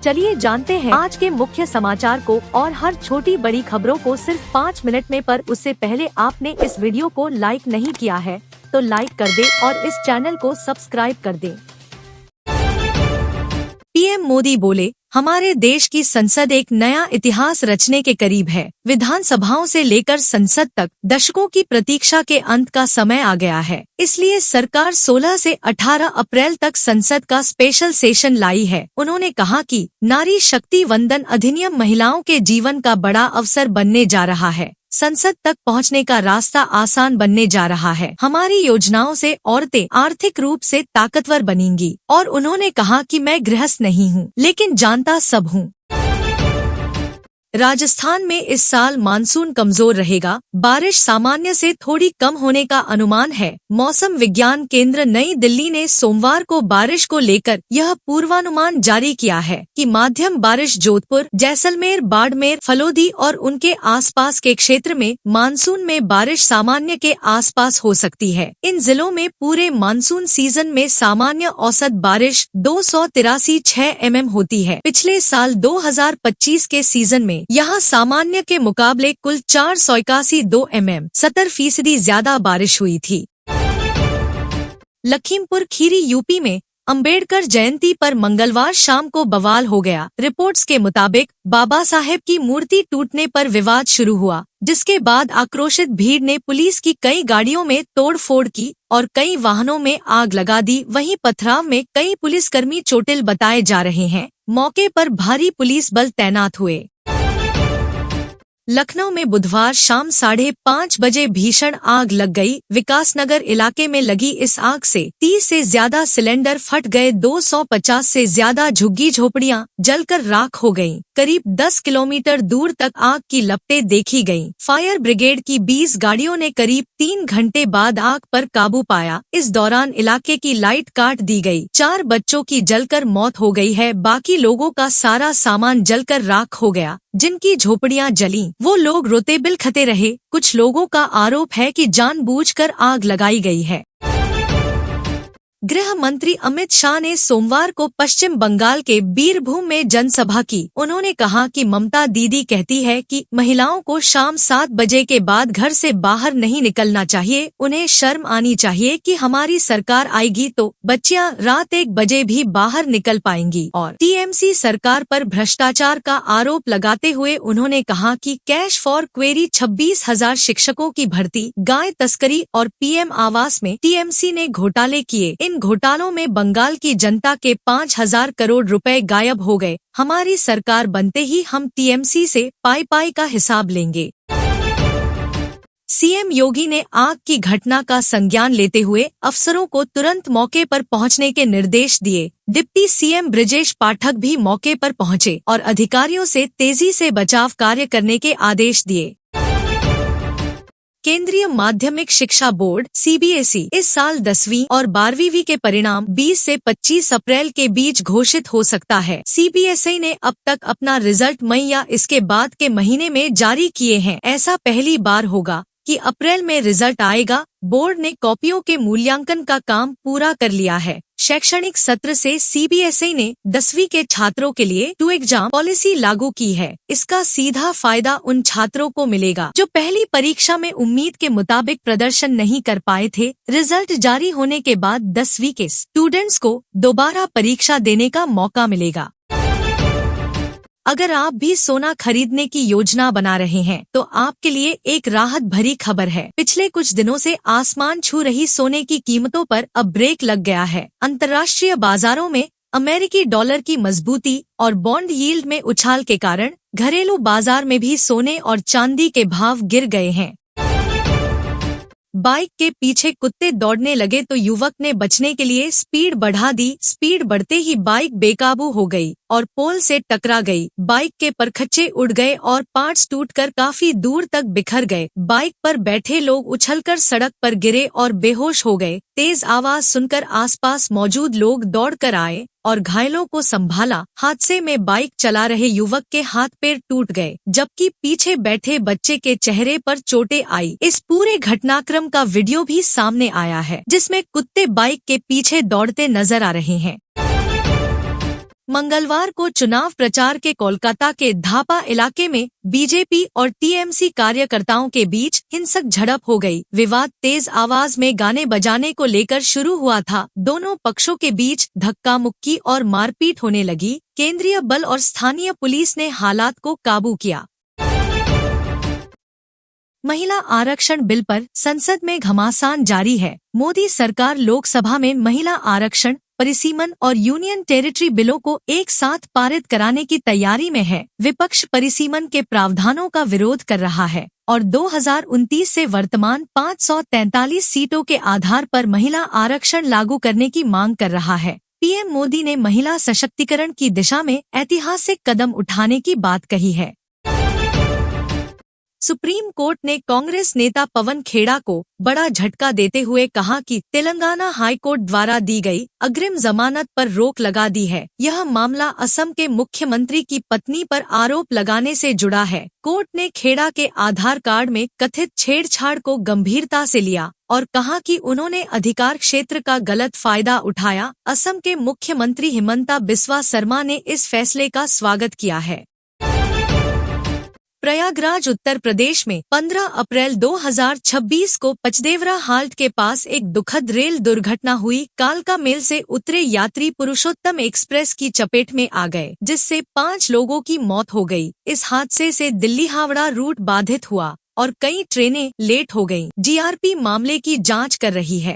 चलिए जानते हैं आज के मुख्य समाचार को और हर छोटी बड़ी खबरों को सिर्फ 5 मिनट में। पर उससे पहले आपने इस वीडियो को लाइक नहीं किया है तो लाइक कर दे और इस चैनल को सब्सक्राइब कर दे। पीएम मोदी बोले, हमारे देश की संसद एक नया इतिहास रचने के करीब है। विधानसभाओं से लेकर संसद तक दशकों की प्रतीक्षा के अंत का समय आ गया है। इसलिए सरकार 16 से 18 अप्रैल तक संसद का स्पेशल सेशन लाई है। उन्होंने कहा कि नारी शक्ति वंदन अधिनियम महिलाओं के जीवन का बड़ा अवसर बनने जा रहा है। संसद तक पहुंचने का रास्ता आसान बनने जा रहा है। हमारी योजनाओं से औरतें आर्थिक रूप से ताकतवर बनेंगी। और उन्होंने कहा कि मैं गृहस्थ नहीं हूं, लेकिन जानता सब हूं। राजस्थान में इस साल मानसून कमजोर रहेगा। बारिश सामान्य से थोड़ी कम होने का अनुमान है। मौसम विज्ञान केंद्र नई दिल्ली ने सोमवार को बारिश को लेकर यह पूर्वानुमान जारी किया है कि माध्यम बारिश जोधपुर, जैसलमेर, बाड़मेर, फलोदी और उनके आसपास के क्षेत्र में मानसून में बारिश सामान्य के आसपास हो सकती है। इन जिलों में पूरे मानसून सीजन में सामान्य औसत बारिश 283.6 mm होती है। पिछले साल 2025 के सीजन में यहाँ सामान्य के मुकाबले कुल 481.2 mm 70% ज्यादा बारिश हुई थी। लखीमपुर खीरी यूपी में अंबेडकर जयंती पर मंगलवार शाम को बवाल हो गया। रिपोर्ट्स के मुताबिक बाबा साहेब की मूर्ति टूटने पर विवाद शुरू हुआ, जिसके बाद आक्रोशित भीड़ ने पुलिस की कई गाड़ियों में तोड़फोड़ की और कई वाहनों में आग लगा दी। वहीं पथराव में कई पुलिसकर्मी चोटिल बताए जा रहे हैं। मौके पर भारी पुलिस बल तैनात हुए। लखनऊ में बुधवार शाम 5:30 बजे भीषण आग लग गई। विकासनगर इलाके में लगी इस आग से 30 से ज्यादा सिलेंडर फट गए। 250 से ज्यादा झुग्गी झोपड़ियां जलकर राख हो गईं। करीब 10 किलोमीटर दूर तक आग की लपटें देखी गईं। फायर ब्रिगेड की 20 गाड़ियों ने करीब 3 घंटे बाद आग पर काबू पाया। इस दौरान इलाके की लाइट काट दी गई। 4 बच्चों की जलकर मौत हो गई है। बाकी लोगों का सारा सामान जलकर राख हो गया। जिनकी झोपड़ियां जलीं, वो लोग रोते बिलखते रहे। कुछ लोगों का आरोप है कि जानबूझकर आग लगाई गई है। गृह मंत्री अमित शाह ने सोमवार को पश्चिम बंगाल के बीरभूम में जनसभा की। उन्होंने कहा कि ममता दीदी कहती है कि महिलाओं को शाम 7 बजे के बाद घर से बाहर नहीं निकलना चाहिए। उन्हें शर्म आनी चाहिए कि हमारी सरकार आएगी तो बच्चियां रात 1 बजे भी बाहर निकल पाएंगी। और टीएमसी सरकार पर भ्रष्टाचार का आरोप लगाते हुए उन्होंने कहा कि कैश फॉर क्वेरी 26,000 शिक्षकों की भर्ती, गाय तस्करी और पीएम आवास में टीएमसी ने घोटाले किए। इन घोटालों में बंगाल की जनता के 5,000 करोड़ रुपए गायब हो गए। हमारी सरकार बनते ही हम टीएमसी से पाई का हिसाब लेंगे। सीएम योगी ने आग की घटना का संज्ञान लेते हुए अफसरों को तुरंत मौके पर पहुंचने के निर्देश दिए। डिप्टी सीएम ब्रजेश पाठक भी मौके पर पहुंचे और अधिकारियों से तेजी से बचाव कार्य करने के आदेश दिए। केंद्रीय माध्यमिक शिक्षा बोर्ड सीबीएसई इस साल 10वीं और 12वीं के परिणाम 20 से 25 अप्रैल के बीच घोषित हो सकता है। सीबीएसई ने अब तक अपना रिजल्ट मई या इसके बाद के महीने में जारी किए हैं। ऐसा पहली बार होगा कि अप्रैल में रिजल्ट आएगा। बोर्ड ने कॉपियों के मूल्यांकन का काम पूरा कर लिया है। शैक्षणिक सत्र से सीबीएसई ने 10वीं के छात्रों के लिए 2 एग्जाम पॉलिसी लागू की है। इसका सीधा फायदा उन छात्रों को मिलेगा जो पहली परीक्षा में उम्मीद के मुताबिक प्रदर्शन नहीं कर पाए थे। रिजल्ट जारी होने के बाद 10वीं के स्टूडेंट्स को दोबारा परीक्षा देने का मौका मिलेगा। अगर आप भी सोना खरीदने की योजना बना रहे हैं तो आपके लिए एक राहत भरी खबर है। पिछले कुछ दिनों से आसमान छू रही सोने की कीमतों पर अब ब्रेक लग गया है। अंतर्राष्ट्रीय बाजारों में अमेरिकी डॉलर की मजबूती और बॉन्ड यील्ड में उछाल के कारण घरेलू बाजार में भी सोने और चांदी के भाव गिर गए हैं। बाइक के पीछे कुत्ते दौड़ने लगे तो युवक ने बचने के लिए स्पीड बढ़ा दी। स्पीड बढ़ते ही बाइक बेकाबू हो गई और पोल से टकरा गई। बाइक के परखच्चे उड़ गए और पार्ट्स टूटकर काफी दूर तक बिखर गए। बाइक पर बैठे लोग उछलकर सड़क पर गिरे और बेहोश हो गए। तेज आवाज सुनकर आसपास मौजूद लोग दौड़कर आए और घायलों को संभाला। हादसे में बाइक चला रहे युवक के हाथ पैर टूट गए, जबकि पीछे बैठे बच्चे के चेहरे पर चोटें आई। इस पूरे घटनाक्रम का वीडियो भी सामने आया है, जिसमें कुत्ते बाइक के पीछे दौड़ते नजर आ रहे हैं। मंगलवार को चुनाव प्रचार के कोलकाता के धापा इलाके में बीजेपी और टीएमसी कार्यकर्ताओं के बीच हिंसक झड़प हो गई। विवाद तेज आवाज में गाने बजाने को लेकर शुरू हुआ था। दोनों पक्षों के बीच धक्का मुक्की और मारपीट होने लगी। केंद्रीय बल और स्थानीय पुलिस ने हालात को काबू किया। महिला आरक्षण बिल पर संसद में घमासान जारी है। मोदी सरकार लोकसभा में महिला आरक्षण, परिसीमन और यूनियन टेरिटरी बिलों को एक साथ पारित कराने की तैयारी में है। विपक्ष परिसीमन के प्रावधानों का विरोध कर रहा है और 2029 से वर्तमान 543 सीटों के आधार पर महिला आरक्षण लागू करने की मांग कर रहा है। पीएम मोदी ने महिला सशक्तिकरण की दिशा में ऐतिहासिक कदम उठाने की बात कही है। सुप्रीम कोर्ट ने कांग्रेस नेता पवन खेड़ा को बड़ा झटका देते हुए कहा कि तेलंगाना हाई कोर्ट द्वारा दी गई अग्रिम जमानत पर रोक लगा दी है। यह मामला असम के मुख्यमंत्री की पत्नी पर आरोप लगाने से जुड़ा है। कोर्ट ने खेड़ा के आधार कार्ड में कथित छेड़छाड़ को गंभीरता से लिया और कहा कि उन्होंने अधिकार क्षेत्र का गलत फायदा उठाया। असम के मुख्यमंत्री हिमंता बिस्वा शर्मा ने इस फैसले का स्वागत किया है। प्रयागराज उत्तर प्रदेश में 15 अप्रैल 2026 को पचदेवरा हाल्ट के पास एक दुखद रेल दुर्घटना हुई। कालका मेल से उतरे यात्री पुरुषोत्तम एक्सप्रेस की चपेट में आ गए, जिससे 5 लोगों की मौत हो गई। इस हादसे से दिल्ली हावड़ा रूट बाधित हुआ और कई ट्रेनें लेट हो गईं। जीआरपी मामले की जांच कर रही है।